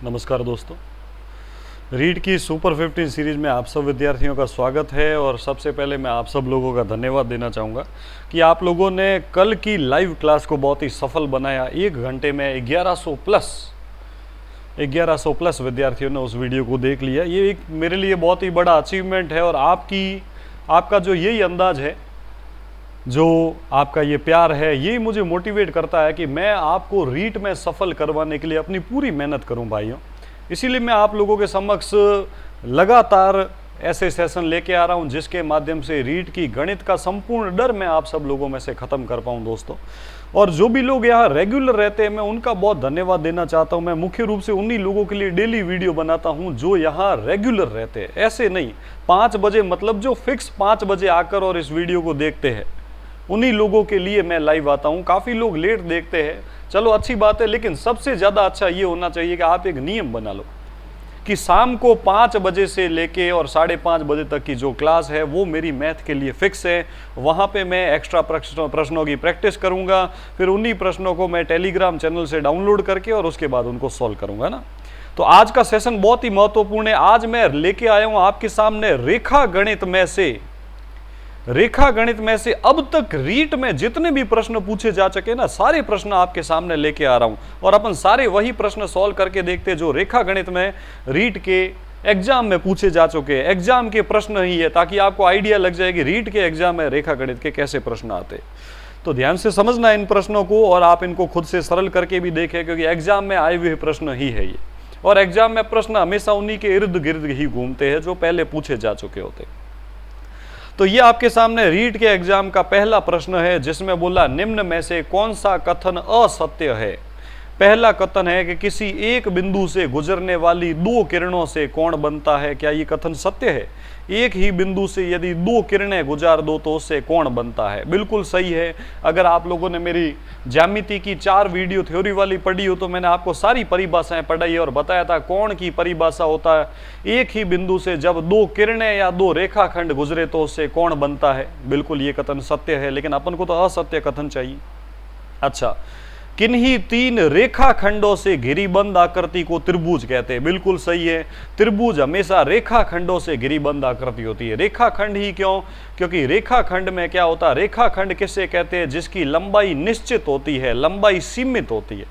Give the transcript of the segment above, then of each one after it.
नमस्कार दोस्तों, रीड की सुपर 15 सीरीज में आप सब विद्यार्थियों का स्वागत है। और सबसे पहले मैं आप सब लोगों का धन्यवाद देना चाहूँगा कि आप लोगों ने कल की लाइव क्लास को बहुत ही सफल बनाया। 1 घंटे में 1100 प्लस विद्यार्थियों ने उस वीडियो को देख लिया। ये एक मेरे लिए बहुत ही बड़ा अचीवमेंट है और आपका जो यही अंदाज है, जो आपका ये प्यार है, ये मुझे मोटिवेट करता है कि मैं आपको रीट में सफल करवाने के लिए अपनी पूरी मेहनत करूं भाइयों। इसीलिए मैं आप लोगों के समक्ष लगातार ऐसे सेशन लेके आ रहा हूं जिसके माध्यम से रीट की गणित का संपूर्ण डर मैं आप सब लोगों में से ख़त्म कर पाऊं दोस्तों। और जो भी लोग यहाँ रेगुलर रहते हैं मैं उनका बहुत धन्यवाद देना चाहता हूं। मैं मुख्य रूप से उन्हीं लोगों के लिए डेली वीडियो बनाता हूं जो यहाँ रेगुलर रहते हैं। ऐसे नहीं 5 बजे, मतलब जो फिक्स 5 बजे आकर और इस वीडियो को देखते हैं, उन्हीं लोगों के लिए मैं लाइव आता हूं। काफ़ी लोग लेट देखते हैं, चलो अच्छी बात है, लेकिन सबसे ज़्यादा अच्छा ये होना चाहिए कि आप एक नियम बना लो कि शाम को 5 बजे से लेके और 5:30 बजे तक की जो क्लास है वो मेरी मैथ के लिए फिक्स है। वहाँ पे मैं एक्स्ट्रा प्रश्नों की प्रैक्टिस करूँगा, फिर उन्हीं प्रश्नों को मैं टेलीग्राम चैनल से डाउनलोड करके और उसके बाद उनको सॉल्व करूँगा ना। तो आज का सेशन बहुत ही महत्वपूर्ण है। आज मैं लेके आया हूँ आपके सामने रेखा गणित में से अब तक रीट में जितने भी प्रश्न पूछे जा चुके ना, सारे प्रश्न आपके सामने लेके आ रहा हूं और अपन सारे वही प्रश्न सॉल्व करके देखते हैं जो रेखा गणित में रीट के एग्जाम में पूछे जा चुके हैं। एग्जाम के प्रश्न ही है, ताकि आपको आइडिया लग जाए कि रीट के एग्जाम में रेखा गणित के कैसे प्रश्न आते। तो ध्यान से समझना इन प्रश्नों को और आप इनको खुद से सरल करके भी देखें, क्योंकि एग्जाम में आए हुए प्रश्न ही है ये। और एग्जाम में प्रश्न हमेशा उन्हीं के इर्द गिर्द ही घूमते हैं जो पहले पूछे जा चुके होते। तो ये आपके सामने रीट के एग्जाम का पहला प्रश्न है, जिसमें बोला निम्न में से कौन सा कथन असत्य है। पहला कथन है कि किसी एक बिंदु से गुजरने वाली 2 किरणों से कोण बनता है। क्या ये कथन सत्य है? एक ही बिंदु से यदि 2 किरणें गुजार दो तो उससे कोण बनता है। बिल्कुल सही है। अगर आप लोगों ने मेरी ज्यामिति की 4 वीडियो थ्योरी वाली पढ़ी हो तो मैंने आपको सारी परिभाषाएं पढ़ाई और बताया था कोण की परिभाषा होता है एक ही बिंदु से जब 2 किरणें या 2 रेखाखंड गुजरे तो उससे कोण बनता है। बिल्कुल ये कथन सत्य है, लेकिन अपन को तो असत्य कथन चाहिए। अच्छा, किन्हीं 3 रेखाखंडों से घिरीबंद आकृति को त्रिभुज कहते हैं। बिल्कुल सही है। त्रिभुज हमेशा रेखाखंडों से घिरीबंद आकृति होती है। रेखाखंड ही क्यों? क्योंकि रेखाखंड में क्या होता है, रेखाखंड किसे कहते हैं? जिसकी लंबाई निश्चित होती है, लंबाई सीमित होती है।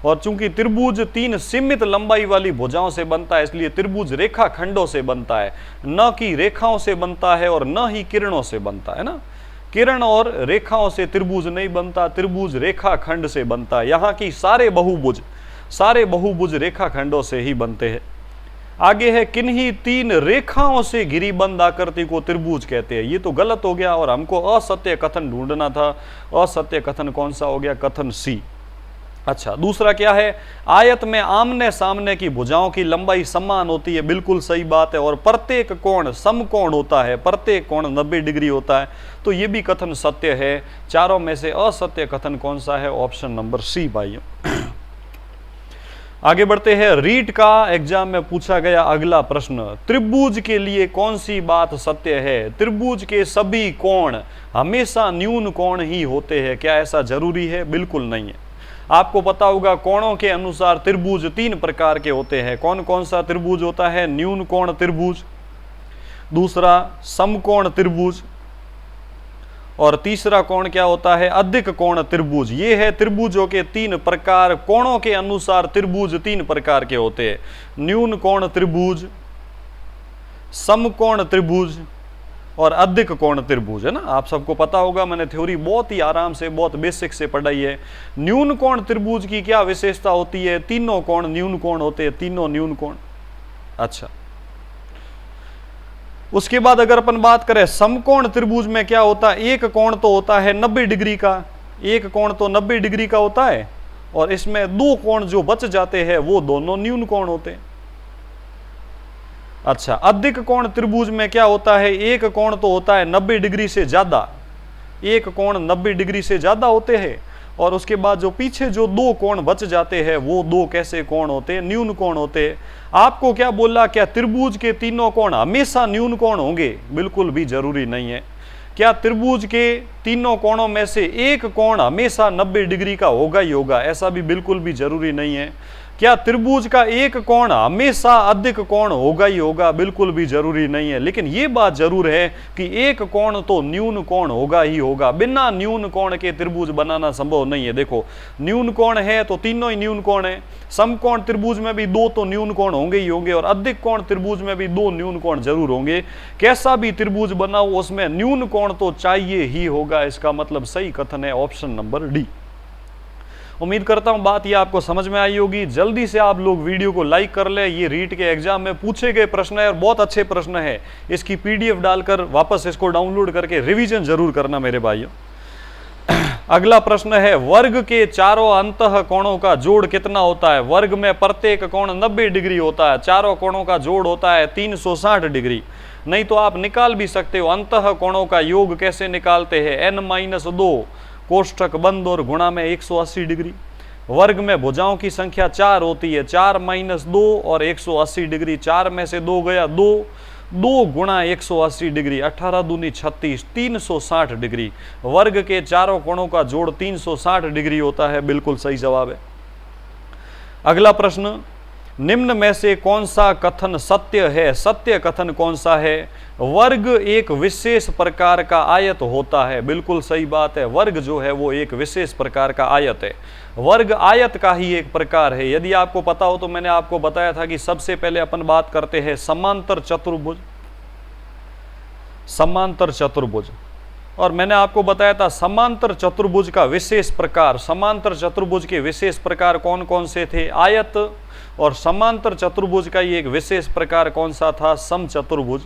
और चूंकि त्रिभुज 3 सीमित लंबाई वाली भुजाओं से बनता है, इसलिए त्रिभुज रेखाखंडों से बनता है, न कि रेखाओं से बनता है और न ही किरणों से बनता है ना। किरण और रेखाओं से त्रिभुज नहीं बनता, त्रिभुज रेखाखंड से बनता है। यहाँ की सारे बहुभुज रेखाखंडों से ही बनते हैं। आगे है किन्हीं 3 रेखाओं से घिरीबंद आकृति को त्रिभुज कहते हैं। ये तो गलत हो गया और हमको असत्य कथन ढूंढना था। असत्य कथन कौन सा हो गया? कथन सी। अच्छा, दूसरा क्या है? आयत में आमने सामने की भुजाओं की लंबाई समान होती है। बिल्कुल सही बात है। और प्रत्येक कोण समकोण होता है, प्रत्येक कोण 90 डिग्री होता है। तो ये भी कथन सत्य है। चारों में से असत्य कथन कौन सा है? ऑप्शन नंबर सी भाइयों। आगे बढ़ते हैं। रीट का एग्जाम में पूछा गया अगला प्रश्न, त्रिभुज के लिए कौन सी बात सत्य है? त्रिभुज के सभी कोण हमेशा न्यून कोण ही होते हैं। क्या ऐसा जरूरी है? बिल्कुल नहीं है। आपको पता होगा कोणों के अनुसार त्रिभुज 3 प्रकार के होते हैं। कौन कौन सा त्रिभुज होता है? न्यून कोण त्रिभुज, दूसरा समकोण त्रिभुज, और तीसरा कोण क्या होता है? अधिक कोण त्रिभुज। ये है त्रिभुजों के 3 प्रकार। कोणों के अनुसार त्रिभुज 3 प्रकार के होते हैं, न्यून कोण त्रिभुज, समकोण त्रिभुज और अधिक कोण त्रिभुज, है ना। आप सबको पता होगा, मैंने थ्योरी बहुत ही आराम से, बहुत बेसिक से पढ़ाई है। न्यून कोण त्रिभुज की क्या विशेषता होती है? तीनों कोण न्यून कोण होते हैं, तीनों न्यून कोण। अच्छा, उसके बाद अगर अपन बात करें समकोण त्रिभुज में क्या होता है? एक कोण तो होता है 90 डिग्री का, एक कोण तो 90 डिग्री का होता है, और इसमें 2 कोण जो बच जाते हैं वो दोनों न्यून कोण होते हैं। अच्छा, अधिक कोण त्रिभुज में क्या होता है? एक कोण तो होता है 90 डिग्री से ज्यादा, एक कोण 90 डिग्री से ज्यादा होते हैं, और उसके बाद जो पीछे जो 2 कोण बच जाते हैं वो 2 कैसे कोण होते हैं? न्यून कोण होते हैं। आपको क्या बोला? क्या त्रिभुज के तीनों कोण हमेशा न्यून कोण होंगे? बिल्कुल भी जरूरी नहीं है। क्या त्रिभुज के तीनों कोणों में से एक कोण हमेशा 90 डिग्री का होगा ही होगा? ऐसा भी बिल्कुल भी जरूरी नहीं है। क्या त्रिभुज का एक कोण हमेशा अधिक कोण होगा ही होगा? बिल्कुल भी जरूरी नहीं है, लेकिन ये बात जरूर है कि एक कोण तो न्यून कोण होगा ही होगा। बिना न्यून कोण के त्रिभुज बनाना संभव नहीं है। देखो, न्यून कोण है तो तीनों ही न्यून कोण है। समकोण त्रिभुज में भी दो तो न्यून कोण होंगे ही होंगे, और अधिक कोण त्रिभुज में भी दो न्यून कोण जरूर होंगे। कैसा भी त्रिभुज बनाओ उसमें न्यून कोण तो चाहिए ही होगा। इसका मतलब सही कथन है ऑप्शन नंबर डी। उम्मीद करता हूं बात ये आपको समझ में आई होगी। जल्दी से आप लोग वीडियो को लाइक कर ले। ये रीट के एग्जाम में पूछे गए प्रश्न है और बहुत अच्छे प्रश्न है। इसकी पीडीएफ डालकर वापस इसको डाउनलोड करके रिवीजन जरूर करना मेरे भाइयों। अगला प्रश्न है, वर्ग के चारों अंतः कोणों का जोड़ कितना होता है? वर्ग में प्रत्येक कोण 90 डिग्री होता है, चारों कोणों का जोड़ होता है 360 डिग्री। नहीं तो आप निकाल भी सकते हो, अंतः कोणों का योग कैसे निकालते हैं? n-2 कोष्ठक बंद और गुणा में 180 डिग्री। वर्ग में भुजाओं की संख्या 4 होती है, 4-2 और 180 डिग्री। 4 में से 2 गया 2, 2 गुणा 180 डिग्री, 18 दूनी 36, 360 डिग्री। वर्ग के चारों कोणों का जोड़ 360 डिग्री होता है। बिल्कुल सही जवाब है। अगला प्रश्न, निम्न में से कौन सा कथन सत्य है? सत्य कथन कौन सा है? वर्ग एक विशेष प्रकार का आयत होता है। बिल्कुल सही बात है। वर्ग जो है वो एक विशेष प्रकार का आयत है। वर्ग आयत का ही एक प्रकार है। यदि आपको पता हो तो मैंने आपको बताया था कि सबसे पहले अपन बात करते हैं समांतर चतुर्भुज। समांतर चतुर्भुज, और मैंने आपको बताया था समांतर चतुर्भुज का विशेष प्रकार। समांतर चतुर्भुज के विशेष प्रकार कौन कौन से थे? आयत। और समांतर चतुर्भुज का ये एक विशेष प्रकार कौन सा था? समचतुर्भुज।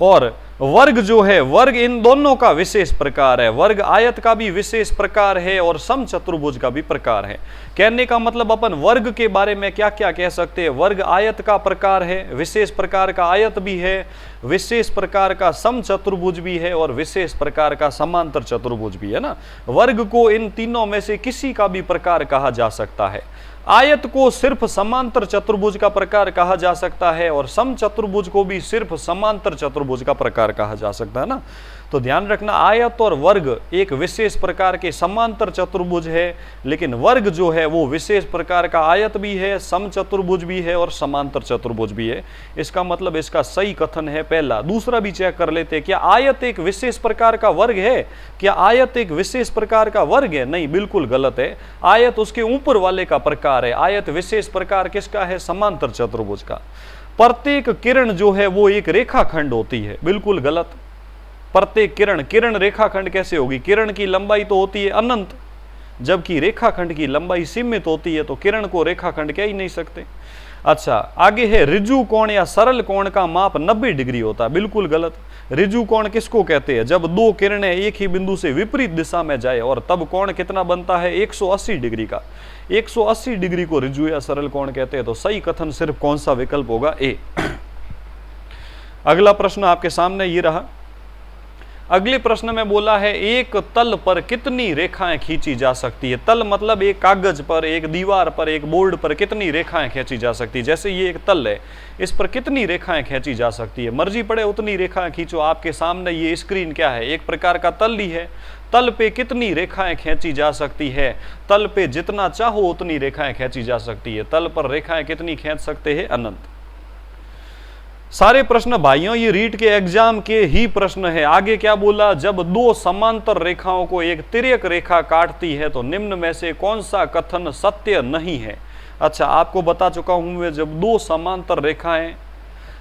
और वर्ग जो है, वर्ग इन दोनों का विशेष प्रकार है। वर्ग आयत का भी विशेष प्रकार है और समचतुर्भुज का भी प्रकार है। कहने का मतलब अपन वर्ग के बारे में क्या क्या कह सकते हैं? वर्ग आयत का प्रकार है, विशेष प्रकार का आयत भी है, विशेष प्रकार का समचतुर्भुज भी है और विशेष प्रकार का समांतर चतुर्भुज भी है ना। वर्ग को इन तीनों में से किसी का भी प्रकार कहा जा सकता है। आयत को सिर्फ समांतर चतुर्भुज का प्रकार कहा जा सकता है और समचतुर्भुज को भी सिर्फ समांतर चतुर्भुज का प्रकार कहा जा सकता है ना। तो ध्यान रखना, आयत और वर्ग एक विशेष प्रकार के समांतर चतुर्भुज है, लेकिन वर्ग जो है वो विशेष प्रकार का आयत भी है, समचतुर्भुज भी है और समांतर चतुर्भुज भी है। इसका मतलब इसका सही कथन है पहला। दूसरा भी चेक कर लेते हैं, क्या आयत एक विशेष प्रकार का वर्ग है? क्या आयत एक विशेष प्रकार का वर्ग है? नहीं, बिल्कुल गलत है। आयत उसके ऊपर वाले का प्रकार है। आयत विशेष प्रकार किसका है? समांतर चतुर्भुज का। प्रत्येक किरण जो है वो एक रेखाखंड होती है। बिल्कुल गलत। प्रत्येक किरण, किरण रेखाखंड कैसे होगी? किरण की लंबाई तो होती है अनंत, जबकि रेखाखंड की लंबाई सीमित होती है, तो किरण को रेखाखंड कह ही नहीं सकते। अच्छा, आगे है, ऋजु कोण या सरल कोण का माप 90 डिग्री होता है। बिल्कुल गलत। ऋजु कोण किसको कहते हैं? जब दो किरणें एक ही बिंदु से विपरीत दिशा में जाए, और तब कोण कितना बनता है? 180 डिग्री का। 180 डिग्री को ऋजु या सरल कोण कहते हैं। तो सही कथन सिर्फ कौन सा विकल्प होगा? ए। अगला प्रश्न आपके सामने ये रहा। अगले प्रश्न में बोला है, एक तल पर कितनी रेखाएं खींची जा सकती है? तल मतलब एक कागज पर, एक दीवार पर, एक बोर्ड पर कितनी रेखाएं खींची जा सकती है? जैसे ये एक तल है, इस पर कितनी रेखाएं खींची जा सकती है? मर्जी पड़े उतनी रेखाएं खींचो। आपके सामने ये स्क्रीन क्या है? एक प्रकार का तल ही है। तल पे कितनी रेखाएं खींची जा सकती है? तल पे जितना चाहो उतनी रेखाएं खींची जा सकती है। तल पर रेखाएं कितनी खींच सकते हैं? अनंत। सारे प्रश्न भाइयों ये रीट के एग्जाम के ही प्रश्न है। आगे क्या बोला? जब दो समांतर रेखाओं को एक तिर्यक रेखा काटती है तो निम्न में से कौन सा कथन सत्य नहीं है? अच्छा, आपको बता चुका हूं मैं, जब दो समांतर रेखाएं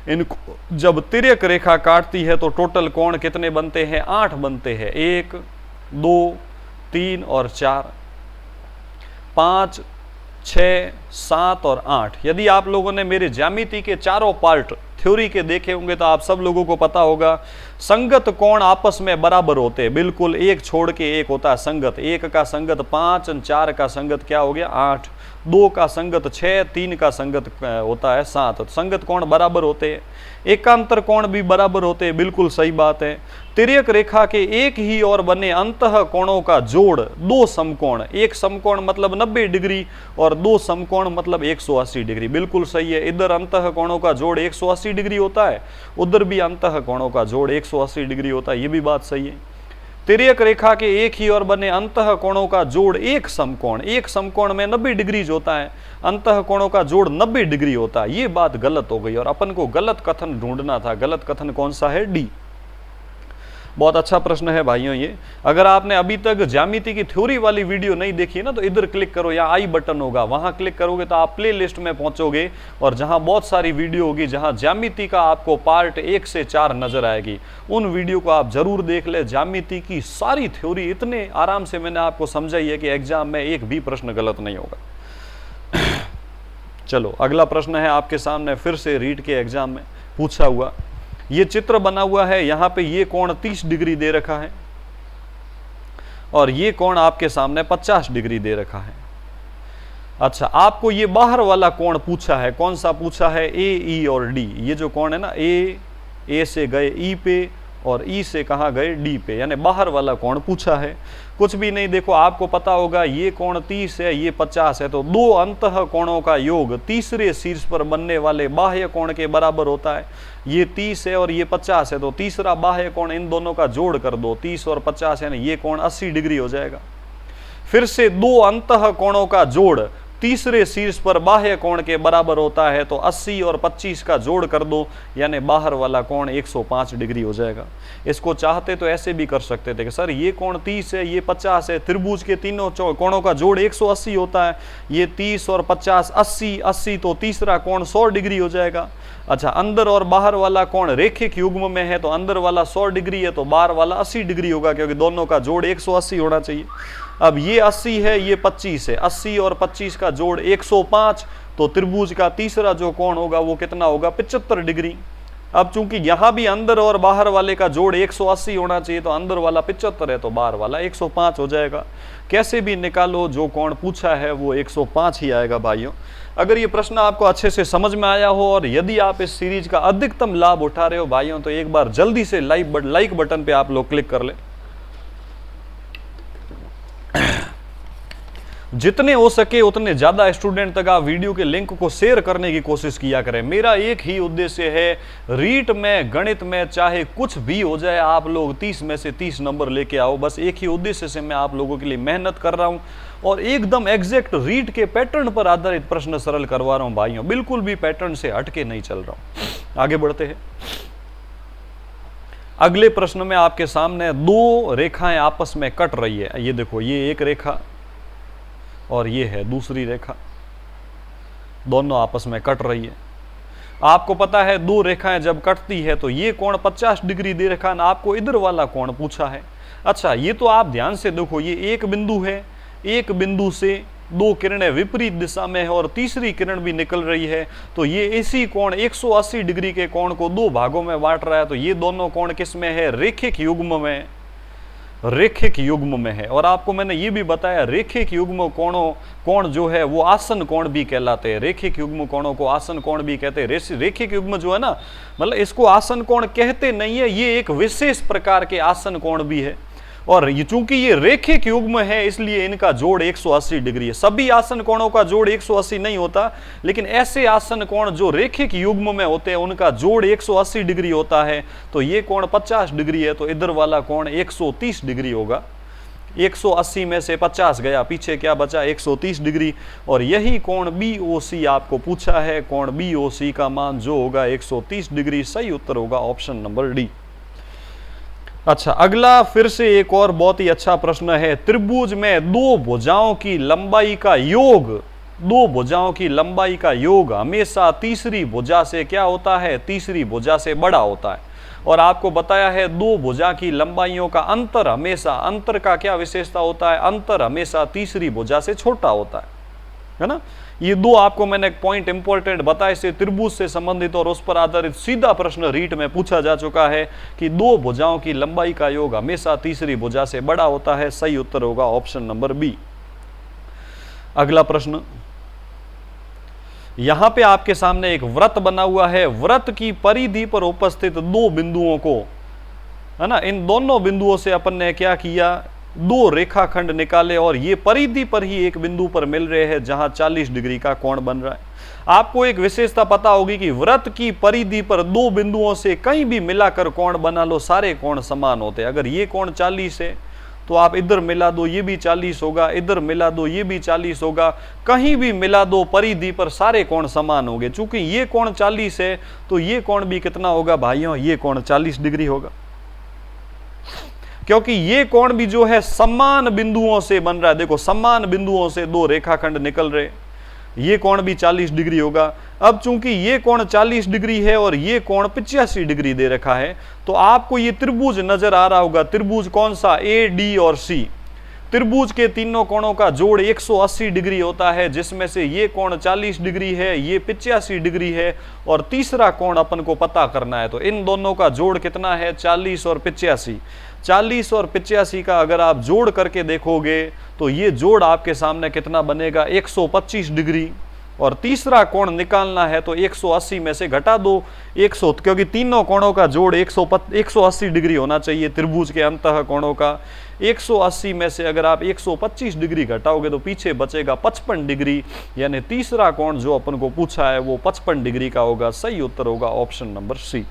इनको जब तिर्यक रेखा काटती है तो टोटल कोण कितने बनते हैं? 8 बनते हैं। 1, 2, 3 और 4, 5, 6, 7 और 8। यदि आप लोगों ने मेरे ज्यामिति के चारों पार्ट थ्योरी के देखे होंगे तो आप सब लोगों को पता होगा, संगत कोण आपस में बराबर होते हैं। बिल्कुल, एक छोड़ के एक होता है संगत। 1 का संगत 5, 4 का संगत क्या हो गया? 8, 2 का संगत 6, 3 का संगत होता है 7। संगत कोण बराबर होते हैं। एकांतर कोण भी बराबर होते हैं। बिल्कुल सही बात है। तिर्यक रेखा के एक ही ओर बने अंतः कोणों का जोड़ 2 समकोण, एक समकोण मतलब 90 डिग्री और 2 समकोण मतलब 180 डिग्री। बिल्कुल सही है। इधर अंतः कोणों का जोड़ 180 डिग्री होता है, उधर भी अंतः कोणों का जोड़ 180 डिग्री होता है। ये भी बात सही है। तिर्यक रेखा के एक ही और बने अंतः कोणों का जोड़ एक समकोण, एक समकोण में 90 डिग्री होता है, अंतः कोणों का जोड़ 90 डिग्री होता है। ये बात गलत हो गई और अपन को गलत कथन ढूंढना था। गलत कथन कौन सा है? डी। बहुत अच्छा प्रश्न है भाइयों ये। अगर आपने अभी तक ज्यामिति की थ्योरी वाली वीडियो नहीं देखी है ना, तो इधर क्लिक करो, या आई बटन होगा, वहां क्लिक करोगे तो आप प्ले लिस्ट में पहुंचोगे और जहां बहुत सारी वीडियो होगी, जहां ज्यामिति का आपको पार्ट 1 से 4 नजर आएगी, उन वीडियो को आप जरूर देख ले। ज्यामिति की सारी थ्योरी इतने आराम से मैंने आपको समझाई है कि एग्जाम में एक भी प्रश्न गलत नहीं होगा। चलो अगला प्रश्न है आपके सामने, फिर से रीट के एग्जाम में पूछा हुआ। ये चित्र बना हुआ है, यहां पे ये कोण 30 डिग्री दे रखा है और ये कोण आपके सामने 50 डिग्री दे रखा है। अच्छा, आपको ये बाहर वाला कोण पूछा है, कौन सा पूछा है? ए, ई और डी। ये जो कोण है ना, ए से गए ई पे और ई से कहां गए? डी पे, यानी बाहर वाला कोण पूछा है। कुछ भी नहीं, देखो आपको पता होगा ये कोण 30 है, ये 50 है, तो दो अंतः कोणों का योग तीसरे शीर्ष पर बनने वाले बाह्य कोण के बराबर होता है। ये 30 है और ये 50 है, तो तीसरा बाह्य कोण इन दोनों का जोड़ कर दो, 30 और 50, यानी ये कोण 80 डिग्री हो जाएगा। फिर से दो अंतः कोणों का जोड़ तीसरे शीर्ष पर बाह्य कोण के बराबर होता है, तो 80 और 25 का जोड़ कर दो, यानी बाहर वाला कोण 105 डिग्री हो जाएगा। इसको चाहते तो ऐसे भी कर सकते थे कि सर ये कोण 30 है, ये 50 है, त्रिभुज के तीनों कोणों का जोड़ 180 होता है, ये 30 और 50 80, तो तीसरा कोण 100 डिग्री हो जाएगा। अच्छा, अंदर और बाहर वाला कोण रेखिक युग्म में है, तो अंदर वाला 100 डिग्री है, तो बाहर वाला 80 डिग्री होगा, क्योंकि दोनों का जोड़ 180 होना चाहिए। अब ये 80 है, ये 25 है, 80 और 25 का जोड़ 105, तो त्रिभुज का तीसरा जो कोण होगा वो कितना होगा? 75 डिग्री। अब चूंकि यहां भी अंदर और बाहर वाले का जोड़ 180 होना चाहिए, तो अंदर वाला 75 है, तो बाहर वाला 105 हो जाएगा। कैसे भी निकालो, जो कोण पूछा है वो 105 ही आएगा भाइयों। अगर ये प्रश्न आपको अच्छे से समझ में आया हो और यदि आप इस सीरीज का अधिकतम लाभ उठा रहे हो भाइयों, तो एक बार जल्दी से लाइक बटन पे आप लोग क्लिक कर ले। जितने हो सके उतने ज्यादा स्टूडेंट तक आप वीडियो के लिंक को शेयर करने की कोशिश किया करें। मेरा एक ही उद्देश्य है, रीट में, गणित में चाहे कुछ भी हो जाए, आप लोग 30 में से 30 नंबर लेके आओ। बस एक ही उद्देश्य से मैं आप लोगों के लिए मेहनत कर रहा हूं और एकदम एग्जैक्ट रीट के पैटर्न पर आधारित प्रश्न सरल करवा रहा हूं भाइयों, बिल्कुल भी पैटर्न से हटके नहीं चल रहा हूं। आगे बढ़ते हैं। अगले प्रश्न में आपके सामने दो रेखाएं आपस में कट रही है। ये देखो, ये एक रेखा और ये है दूसरी रेखा, दोनों आपस में कट रही है। आपको पता है दो रेखाएं जब कटती है तो ये कोण 50 डिग्री दे रखा है, आपको इधर वाला कोण पूछा है। अच्छा, ये तो आप ध्यान से देखो, ये एक बिंदु है, एक बिंदु से दो किरणें विपरीत दिशा में है और तीसरी किरण भी निकल रही है, तो ये इसी कोण 180 डिग्री के कोण को दो भागों में बांट रहा है। तो ये दोनों कोण किस में है? रेखिक युग्म में, रेखिक युग्म में है। और आपको मैंने ये भी बताया, रेखिक युग्म कोण जो है वो आसन कोण भी कहलाते हैं। रेखिक युग्म कोणों को आसन कोण भी कहते हैं। रेखिक युग्म जो है ना, मतलब इसको आसन कोण कहते नहीं है, ये एक विशेष प्रकार के आसन कोण भी है। और चूंकि ये रेखिक युग्म है इसलिए इनका जोड़ 180 डिग्री है। सभी आसन कोणों का जोड़ 180 नहीं होता, लेकिन ऐसे आसन कोण जो रेखिक युग्म में होते हैं उनका जोड़ 180 डिग्री होता है। तो ये कोण 50 डिग्री है, तो इधर वाला कोण 130 डिग्री होगा। 180 में से 50 गया, पीछे क्या बचा? 130 डिग्री। और यही कोण BOC आपको पूछा है। कोण BOC का मान जो होगा 130 डिग्री। सही उत्तर होगा ऑप्शन नंबर डी। अच्छा, अगला फिर से एक और बहुत ही अच्छा प्रश्न है। त्रिभुज में दो भुजाओं की लंबाई का योग, दो भुजाओं की लंबाई का योग हमेशा तीसरी भुजा से क्या होता है? तीसरी भुजा से बड़ा होता है। और आपको बताया है दो भुजा की लंबाइयों का अंतर हमेशा, अंतर का क्या विशेषता होता है? अंतर हमेशा तीसरी भुजा से छोटा होता है ना। ये दो आपको मैंने एक पॉइंट इंपॉर्टेंट बताए से त्रिभुज से संबंधित और उस पर आधारित सीधा प्रश्न रीट में पूछा जा चुका है कि दो भुजाओं की लंबाई का योग हमेशा तीसरी भुजा से बड़ा होता है। सही उत्तर होगा ऑप्शन नंबर बी। अगला प्रश्न, यहां पे आपके सामने एक वृत्त बना हुआ है। वृत्त की परिधि पर उपस्थित दो बिंदुओं को, है ना, इन दोनों बिंदुओं से अपन ने क्या किया? दो रेखाखंड निकाले और ये परिधि पर ही एक बिंदु पर मिल रहे हैं जहां 40 डिग्री का कोण बन रहा है। आपको एक विशेषता पता होगी कि वृत्त की परिधि पर दो बिंदुओं से कहीं भी मिलाकर कोण बना लो, सारे कोण समान होते हैं। अगर ये कोण 40 है तो आप इधर मिला दो, ये भी 40 होगा, इधर मिला दो, ये भी 40 होगा, कहीं भी मिला दो परिधि पर सारे कोण समान होंगे। चूंकि ये कोण 40 है तो ये कोण भी कितना होगा भाइयों, ये कोण 40 डिग्री होगा, क्योंकि ये कोण भी जो है समान बिंदुओं से बन रहा है। देखो समान बिंदुओं से दो रेखाखंड निकल रहे, ये कोण भी 40 डिग्री होगा। अब चूंकि ये कोण 40 डिग्री है और ये कोण 85 डिग्री दे रखा है, तो आपको ये त्रिभुज नजर आ रहा होगा। त्रिभुज कौन सा, ए, डी और सी। त्रिभुज के तीनों कोणों का जोड़ 180 डिग्री होता है, जिसमें से ये कोण 40 डिग्री है, ये 85 डिग्री है और तीसरा कोण अपन को पता करना है। तो इन दोनों का जोड़ कितना है, 40 और 85। 40 और 85 का अगर आप जोड़ करके देखोगे तो ये जोड़ आपके सामने कितना बनेगा, 125 डिग्री। और तीसरा कोण निकालना है तो 180 में से घटा दो 100, क्योंकि तीनों कोणों का जोड़ 180 डिग्री होना चाहिए त्रिभुज के अंतः कोणों का। 180 में से अगर आप 125 डिग्री घटाओगे तो पीछे बचेगा 55 डिग्री, यानी तीसरा कोण जो अपन को पूछा है वो 55 डिग्री का होगा। सही उत्तर होगा ऑप्शन नंबर सी।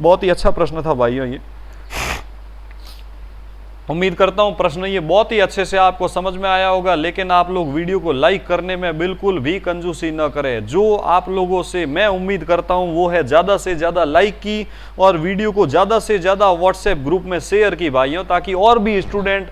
बहुत ही अच्छा प्रश्न था भाइयों ये। उम्मीद करता हूं प्रश्न ये बहुत ही अच्छे से आपको समझ में आया होगा, लेकिन आप लोग वीडियो को लाइक करने में बिल्कुल भी कंजूसी न करें। जो आप लोगों से मैं उम्मीद करता हूं वो है ज़्यादा से ज़्यादा लाइक की और वीडियो को ज़्यादा से ज़्यादा व्हाट्सएप ग्रुप में शेयर की भाइयों, ताकि और भी स्टूडेंट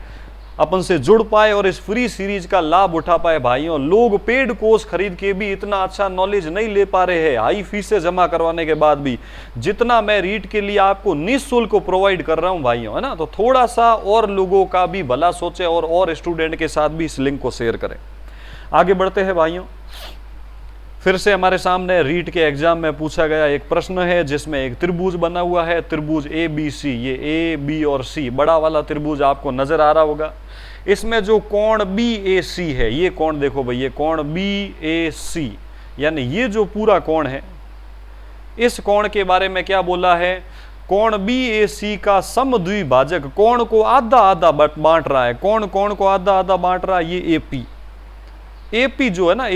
अपन से जुड़ पाए और इस फ्री सीरीज का लाभ उठा पाए। भाइयों लोग पेड कोर्स खरीद के भी इतना अच्छा नॉलेज नहीं ले पा रहे हैं, हाई फीसें जमा करवाने के बाद भी, जितना मैं रीट के लिए आपको निःशुल्क प्रोवाइड कर रहा हूं भाइयों, है ना। तो थोड़ा सा और लोगों का भी भला सोचे और स्टूडेंट के साथ भी इस लिंक को शेयर करें। आगे बढ़ते हैं भाइयों। फिर से हमारे सामने रीट के एग्जाम में पूछा गया एक प्रश्न है जिसमें एक त्रिभुज बना हुआ है, त्रिभुज ए बी सी। ये ए बी और सी बड़ा वाला त्रिभुज आपको नजर आ रहा होगा। इसमें जो कोण बी ए सी है, ये कोण देखो भाई, ये कोण बी ए सी, यानी ये जो पूरा कोण है, इस कोण के बारे में क्या बोला है, कोण बी ए सी का समद्विभाजक कोण को आधा आधा बांट रहा है। कोण को आधा आधा बांट रहा है, ये एपी। एपी जो है ना,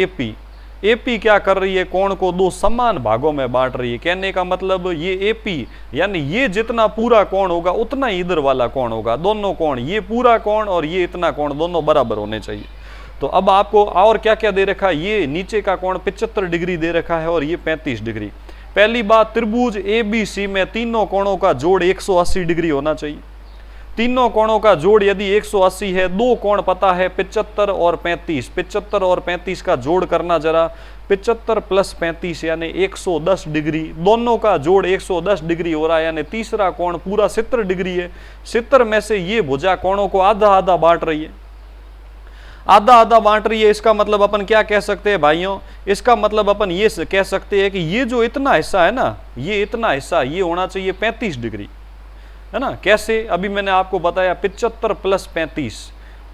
एपी क्या कर रही है, कोण को दो समान भागों में बांट रही है। कहने का मतलब ये एपी, यानी ये जितना पूरा कोण होगा उतना ही इधर वाला कोण होगा। दोनों कोण, ये पूरा कोण और ये इतना कोण, दोनों बराबर होने चाहिए। तो अब आपको और क्या क्या दे रखा है, ये नीचे का कोण 75 डिग्री दे रखा है और ये 35 डिग्री। पहली बात, त्रिभुज एबीसी में तीनों कोणों का जोड़ 180 डिग्री होना चाहिए। तीनों कोणों का जोड़ यदि 180 है, दो कोण पता है 75 और 35, 75 और 35 का जोड़ करना जरा, 75 प्लस 35 यानी 110 डिग्री। दोनों का जोड़ 110 डिग्री हो रहा है, यानी तीसरा कोण पूरा 70 डिग्री है। 70 में से ये भुजा कोणों को आधा आधा बांट रही है, आधा आधा बांट रही है। इसका मतलब अपन क्या कह सकते हैं भाइयों, इसका मतलब अपन ये कह सकते हैं कि ये जो इतना हिस्सा है ना, ये इतना हिस्सा ये होना चाहिए 35 डिग्री, है ना। कैसे, अभी मैंने आपको बताया 75 प्लस 35,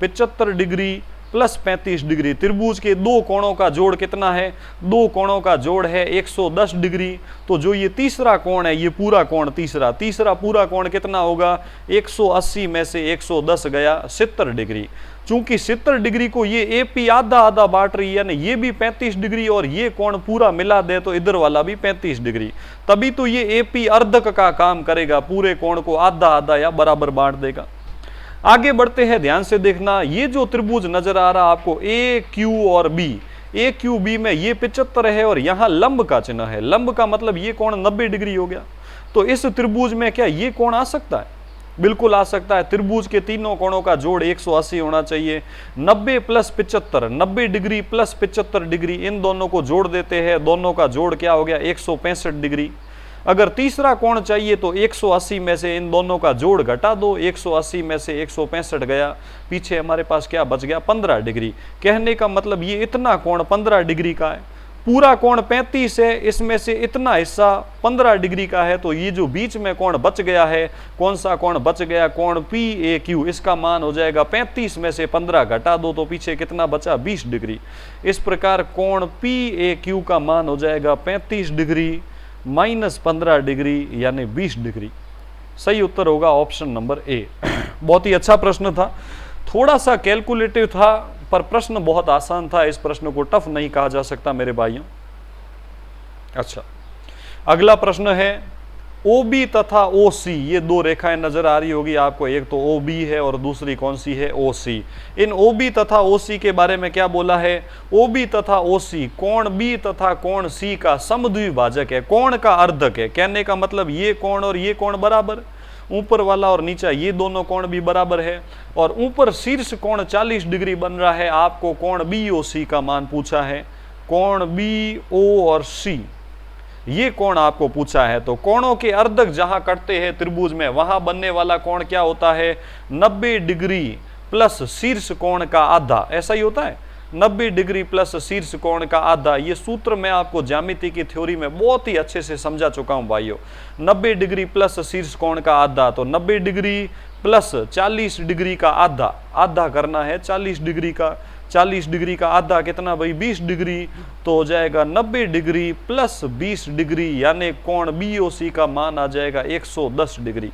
75 डिग्री प्लस 35 डिग्री। त्रिभुज के दो कोणों का जोड़ कितना है, दो कोणों का जोड़ है 110 डिग्री। तो जो ये तीसरा कोण है, ये पूरा कोण तीसरा पूरा कोण कितना होगा, 180 में से 110 गया 70 डिग्री। चूंकि 70 डिग्री को ये एपी आधा आधा बांट रही है, यानी ये भी 35 डिग्री और ये कोण पूरा मिला दे तो इधर वाला भी 35 डिग्री, तभी तो ये एपी अर्धक का काम करेगा, पूरे कोण को आधा आधा या बराबर बांट देगा। आगे बढ़ते हैं, ध्यान से देखना। ये जो त्रिभुज नजर आ रहा है आपको ए क्यू और बी, ए क्यू बी में ये 75 है और यहां लंब का चिन्ह है। लंब का मतलब ये कोण 90 डिग्री हो गया। तो इस त्रिभुज में क्या ये कोण आ सकता है, बिल्कुल आ सकता है। त्रिभुज के तीनों कोणों का जोड़ 180 होना चाहिए। 90 प्लस 75, 90 डिग्री प्लस 75 डिग्री, इन दोनों को जोड़ देते हैं, दोनों का जोड़ क्या हो गया 165 डिग्री। अगर तीसरा कोण चाहिए तो 180 में से इन दोनों का जोड़ घटा दो, 180 में से 165 गया, पीछे हमारे पास क्या बच गया 15 डिग्री। कहने का मतलब ये इतना कोण 15 डिग्री का है, पूरा कोण 35 है, इसमें से इतना हिस्सा 15 डिग्री का है। तो ये जो बीच में कोण बच गया है, कौन सा कोण बच गया, कोण पी ए क्यू, इसका मान हो जाएगा 35 में से 15 घटा दो तो पीछे कितना बचा 20 डिग्री। इस प्रकार कोण पी ए क्यू का मान हो जाएगा 35 डिग्री माइनस 15 डिग्री यानी 20 डिग्री। सही उत्तर होगा ऑप्शन नंबर ए। बहुत ही अच्छा प्रश्न था, थोड़ा सा कैलकुलेटिव था पर प्रश्न बहुत आसान था। इस प्रश्न को टफ नहीं कहा जा सकता मेरे भाइयों। अच्छा, अगला प्रश्न है OB तथा OC, ये दो रेखाएं नजर आ रही होगी आपको, एक तो OB है और दूसरी कौन सी है, OC। इन OB तथा OC के बारे में क्या बोला है, OB तथा OC कोण B तथा कोण C का समद्विभाजक है, कोण का अर्धक है। कहने का मतलब ये कोण और ये कोण बराबर, ऊपर वाला और नीचा ये दोनों कोण भी बराबर है, और ऊपर शीर्ष कोण 40 डिग्री बन रहा है। आपको कोण BOC का मान पूछा है, कोण BO और C ये कोण आपको पूछा है। तो कोणों के अर्धक जहां कटते हैं त्रिभुज में, वहां बनने वाला कोण क्या होता है, 90 डिग्री प्लस शीर्ष कोण का आधा, ऐसा ही होता है, 90 डिग्री प्लस शीर्ष कोण का आधा। ये सूत्र मैं आपको ज्यामिति की थ्योरी में बहुत ही अच्छे से समझा चुका हूं भाइयों। 90 डिग्री प्लस शीर्ष कोण का आधा, तो 90 डिग्री प्लस 40 डिग्री का आधा, आधा करना है 40 डिग्री का, 40 डिग्री का आधा कितना भाई, 20 डिग्री, तो हो जाएगा 90 डिग्री प्लस 20 डिग्री, यानी कोण BOC का मान आ जाएगा 110 डिग्री,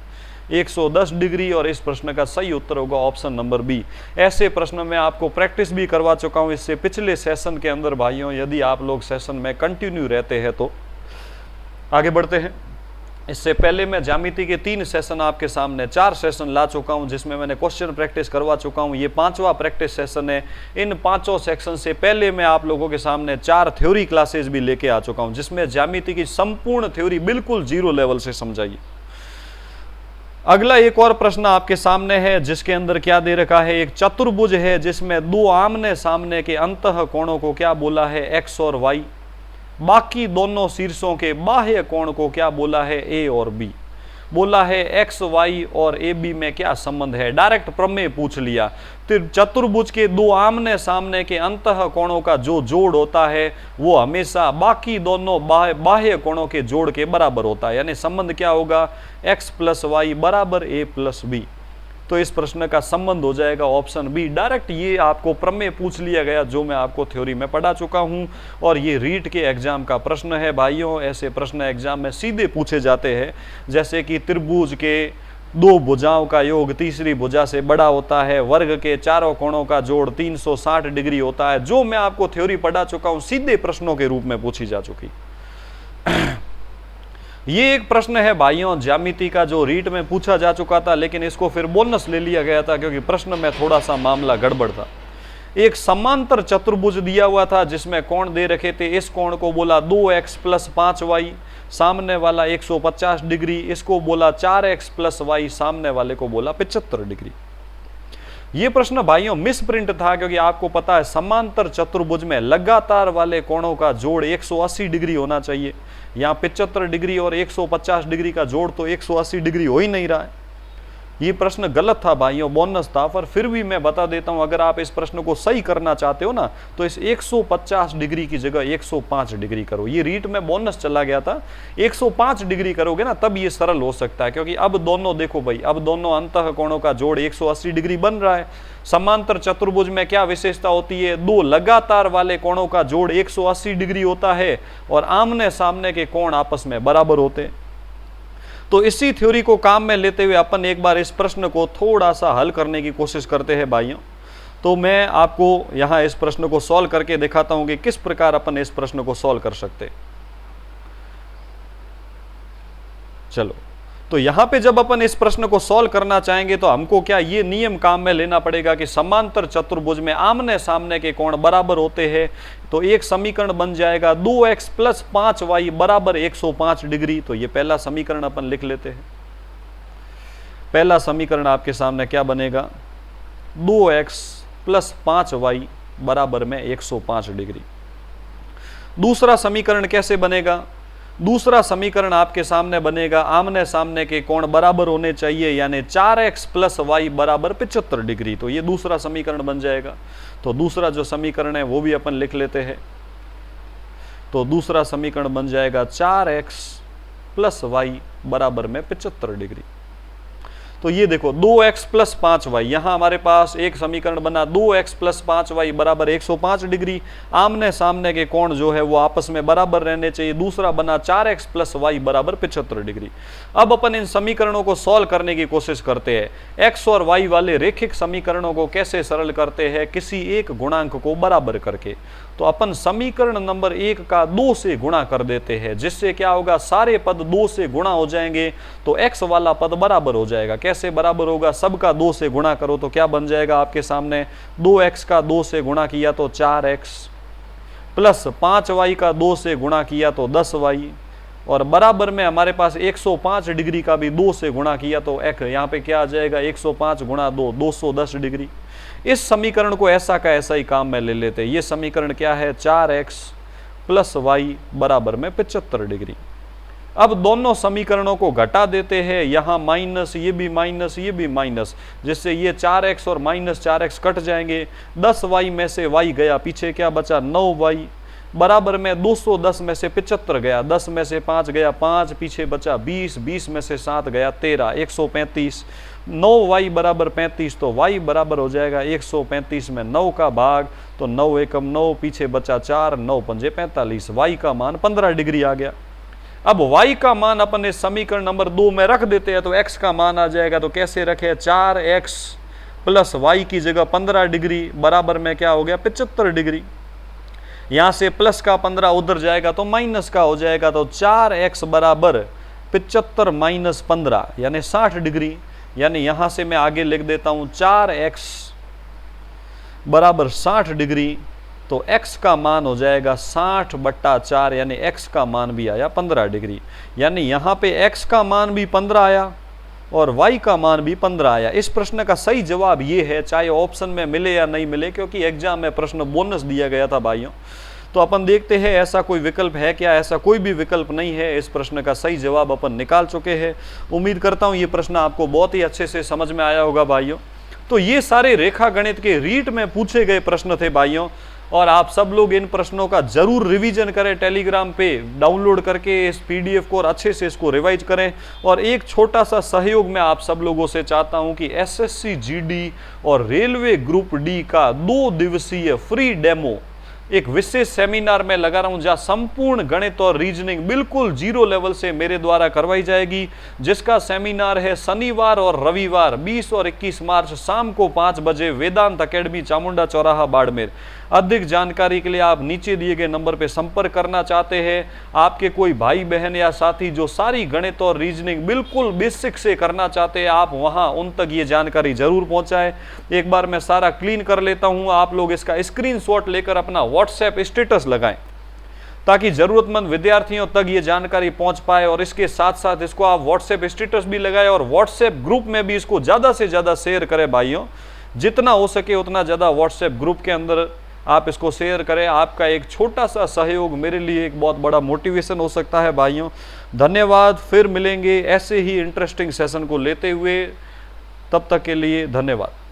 110 डिग्री। और इस प्रश्न का सही उत्तर होगा ऑप्शन नंबर बी। ऐसे प्रश्न मैं आपको प्रैक्टिस भी करवा चुका हूं इससे पिछले सेशन के अंदर भाइयों। यदि आप लोग सेशन में कंटिन्यू रहते हैं तो आगे बढ़ते हैं। इससे पहले मैं ज्यामिति के 3 सेशन आपके सामने, 4 सेशन ला चुका हूं जिसमें मैंने क्वेश्चन प्रैक्टिस करवा चुका हूं। ये 5वां प्रैक्टिस सेशन है। इन 5 सेक्शन से पहले मैं आप लोगों के सामने 4 थ्योरी क्लासेस भी लेके आ चुका हूं जिसमें ज्यामिति की संपूर्ण थ्योरी बिल्कुल 0 लेवल से समझाई। अगला एक और प्रश्न आपके सामने है जिसके अंदर क्या दे रखा है, एक चतुर्भुज है जिसमें 2 आमने सामने के अंतः कोणों को क्या बोला है, X और Y। बाकी दोनों शीर्षों के बाह्य कोण को क्या बोला है, A और B। बोला है X, Y और AB में क्या संबंध है, डायरेक्ट प्रमेय पूछ लिया। तो चतुर्भुज के 2 आमने सामने के अंतः कोणों का जो जोड़ होता है वो हमेशा बाकी दोनों बाह्य कोणों के जोड़ के बराबर होता है, यानी संबंध क्या होगा, X प्लस Y बराबर A प्लस B। तो इस प्रश्न का संबंध हो जाएगा ऑप्शन बी। डायरेक्ट ये आपको प्रमेय पूछ लिया गया जो मैं आपको थ्योरी में पढ़ा चुका हूं, और ये रीट के एग्जाम का प्रश्न है भाइयों। ऐसे प्रश्न एग्जाम में सीधे पूछे जाते हैं, जैसे कि त्रिभुज के 2 भुजाओं का योग तीसरी भुजा से बड़ा होता है, वर्ग के चारों कोणों का जोड़ 360 डिग्री होता है। जो मैं आपको थ्योरी पढ़ा चुका हूं सीधे प्रश्नों के रूप में पूछी जा चुकी। ये एक प्रश्न है भाइयों ज्यामिति का जो रीट में पूछा जा चुका था, लेकिन इसको फिर बोनस ले लिया गया था क्योंकि प्रश्न में थोड़ा सा मामला गड़बड़ था। एक समांतर चतुर्भुज दिया हुआ था जिसमें कोण दे रखे थे। इस कोण को बोला 2x प्लस 5y, सामने वाला 150 डिग्री। इसको बोला 4x प्लस y, सामने वाले को बोला 75 डिग्री। ये प्रश्न भाइयों मिस प्रिंट था क्योंकि आपको पता है समांतर चतुर्भुज में लगातार वाले कोणों का जोड़ 180 डिग्री होना चाहिए। यहाँ 75 डिग्री और 150 डिग्री का जोड़ तो 180 डिग्री हो ही नहीं रहा है। ये प्रश्न गलत था भाइयों, बोनस था, पर फिर भी मैं बता देता हूं, अगर आप इस प्रश्न को सही करना चाहते हो ना तो इस 150 डिग्री की जगह 105 डिग्री करो। ये रीट में बोनस चला गया था, 105 डिग्री करोगे ना तब ये सरल हो सकता है, क्योंकि अब दोनों देखो भाई, अब दोनों अंतः कोणों का जोड़ 180 डिग्री बन रहा है। समांतर चतुर्भुज में क्या विशेषता होती है, 2 लगातार वाले कोणों का जोड़ 180 डिग्री होता है और आमने सामने के कोण आपस में बराबर होते हैं। तो इसी थ्योरी को काम में लेते हुए अपन एक बार इस प्रश्न को थोड़ा सा हल करने की कोशिश करते हैं भाइयों। तो मैं आपको यहां इस प्रश्न को सॉल्व करके दिखाता हूं कि किस प्रकार अपन इस प्रश्न को सॉल्व कर सकते। चलो, तो यहां पे जब अपन इस प्रश्न को सॉल्व करना चाहेंगे तो हमको क्या ये नियम काम में लेना पड़ेगा कि समांतर चतुर्भुज में आमने सामने के कोण बराबर होते हैं। तो एक समीकरण बन जाएगा 2x प्लस 5y बराबर 105 डिग्री। तो ये पहला समीकरण अपन लिख लेते हैं। पहला समीकरण आपके सामने क्या बनेगा, 2x प्लस 5y बराबर में 105 डिग्री। दूसरा समीकरण कैसे बनेगा, दूसरा समीकरण आपके सामने बनेगा आमने सामने के कोण बराबर होने चाहिए, यानी 4x प्लस वाई बराबर 75 डिग्री। तो ये दूसरा समीकरण बन जाएगा। तो दूसरा जो समीकरण है वो भी अपन लिख लेते हैं। तो दूसरा समीकरण बन जाएगा 4x प्लस वाई बराबर में 75 डिग्री। तो ये देखो 2x प्लस 5y, यहाँ हमारे पास एक समीकरण बना 2x प्लस 5y बराबर 105 डिग्री। आमने सामने के कोण जो है वो आपस में बराबर रहने चाहिए। दूसरा बना 4x प्लस y बराबर 75 डिग्री। अब अपन इन समीकरणों को सॉल्व करने की कोशिश करते हैं। x और y वाले रेखिक समीकरणों को कैसे सरल करते हैं, किसी एक गुणांक को बराबर करके। तो अपन समीकरण नंबर 1 का 2 से गुणा कर देते हैं, जिससे क्या होगा, सारे पद 2 से गुणा हो जाएंगे तो x वाला पद बराबर हो जाएगा। कैसे बराबर होगा, सबका 2 से गुणा करो तो क्या बन जाएगा आपके सामने, 2x का 2 से गुणा किया तो 4x प्लस 5y का 2 से गुणा किया तो 10y, और बराबर में हमारे पास 105 डिग्री का भी 2 से गुणा किया तो यहाँ पे क्या आ जाएगा, 105 गुणा 2 210 डिग्री। इस समीकरण को ऐसा का ऐसा ही काम में ले लेते हैं। ये समीकरण क्या है, 4x प्लस वाई बराबर में 75 डिग्री। अब दोनों समीकरणों को घटा देते हैं, यहाँ माइनस, ये भी माइनस, ये भी माइनस, जिससे ये 4x और माइनस 4x कट जाएंगे। 10y में से y गया, पीछे क्या बचा, 9y बराबर में 210 में से 75 गया, 10 में से 5 गया 5, पीछे बचा 20, 20 में से 7 गया 13, 135। 9y बराबर 35, तो y बराबर हो जाएगा 135 में 9 का भाग, तो 9 एकम 9, पीछे बचा 4, 9 पंजे 45, y का मान 15 डिग्री आ गया। अब y का मान अपन इस समीकरण नंबर 2 में रख देते हैं तो x का मान आ जाएगा। तो कैसे रखे, 4x प्लस y की जगह 15 डिग्री बराबर में क्या हो गया, 75 डिग्री। यहाँ से प्लस का 15 उधर जाएगा तो माइनस का हो जाएगा, तो 4x बराबर 75 माइनस 15 यानी 60 डिग्री। यानी यहाँ से मैं आगे लिख देता हूँ 4x बराबर 60 डिग्री, तो x का मान हो जाएगा 60/4, यानी x का मान भी आया 15 डिग्री। यानी यहाँ पे x का मान भी 15 आया और y का मान भी 15 आया। इस प्रश्न का सही जवाब ये है, चाहे ऑप्शन में मिले या नहीं मिले, क्योंकि एग्जाम में प्रश्न बोनस दिया गया था भाइयों। तो अपन देखते हैं ऐसा कोई विकल्प है क्या, ऐसा कोई भी विकल्प नहीं है। इस प्रश्न का सही जवाब अपन निकाल चुके हैं। उम्मीद करता हूँ ये प्रश्न आपको बहुत ही अच्छे से समझ में आया होगा भाइयों। तो ये सारे रेखा गणित के रीट में पूछे गए प्रश्न थे भाइयों, और आप सब लोग इन प्रश्नों का जरूर रिवीजन करें, टेलीग्राम पे डाउनलोड करके इस पीडीएफ को और अच्छे से इसको रिवाइज करें। और एक छोटा सा सहयोग मैं आप सब लोगों से चाहता हूं कि एसएससी जीडी और रेलवे ग्रुप डी का 2 दिवसीय फ्री डेमो एक विशेष सेमिनार में लगा रहा हूं, जहां संपूर्ण गणित और रीजनिंग बिल्कुल 0 लेवल से मेरे द्वारा करवाई जाएगी, जिसका सेमिनार है शनिवार और रविवार 20 और 21 मार्च शाम को 5 बजे वेदांत एकेडमी, चामुंडा चौराहा, बाड़मेर। अधिक जानकारी के लिए आप नीचे दिए गए नंबर पर संपर्क करना चाहते हैं। आपके कोई भाई बहन या साथी जो सारी गणित और रीजनिंग बिल्कुल बेसिक से करना चाहते हैं, आप वहां उन तक ये जानकारी जरूर पहुंचाएं। एक बार मैं सारा क्लीन कर लेता हूं, आप लोग इसका स्क्रीनशॉट लेकर अपना व्हाट्सएप स्टेटस लगाएं, ताकि जरूरतमंद विद्यार्थियों तक ये जानकारी पहुंच पाए। और इसके साथ साथ इसको आप व्हाट्सएप स्टेटस भी लगाएं और व्हाट्सएप ग्रुप में भी इसको ज़्यादा से ज़्यादा शेयर करें भाइयों। जितना हो सके उतना ज़्यादा व्हाट्सएप ग्रुप के अंदर आप इसको शेयर करें। आपका एक छोटा सा सहयोग मेरे लिए एक बहुत बड़ा मोटिवेशन हो सकता है भाइयों। धन्यवाद, फिर मिलेंगे ऐसे ही इंटरेस्टिंग सेशन को लेते हुए। तब तक के लिए धन्यवाद।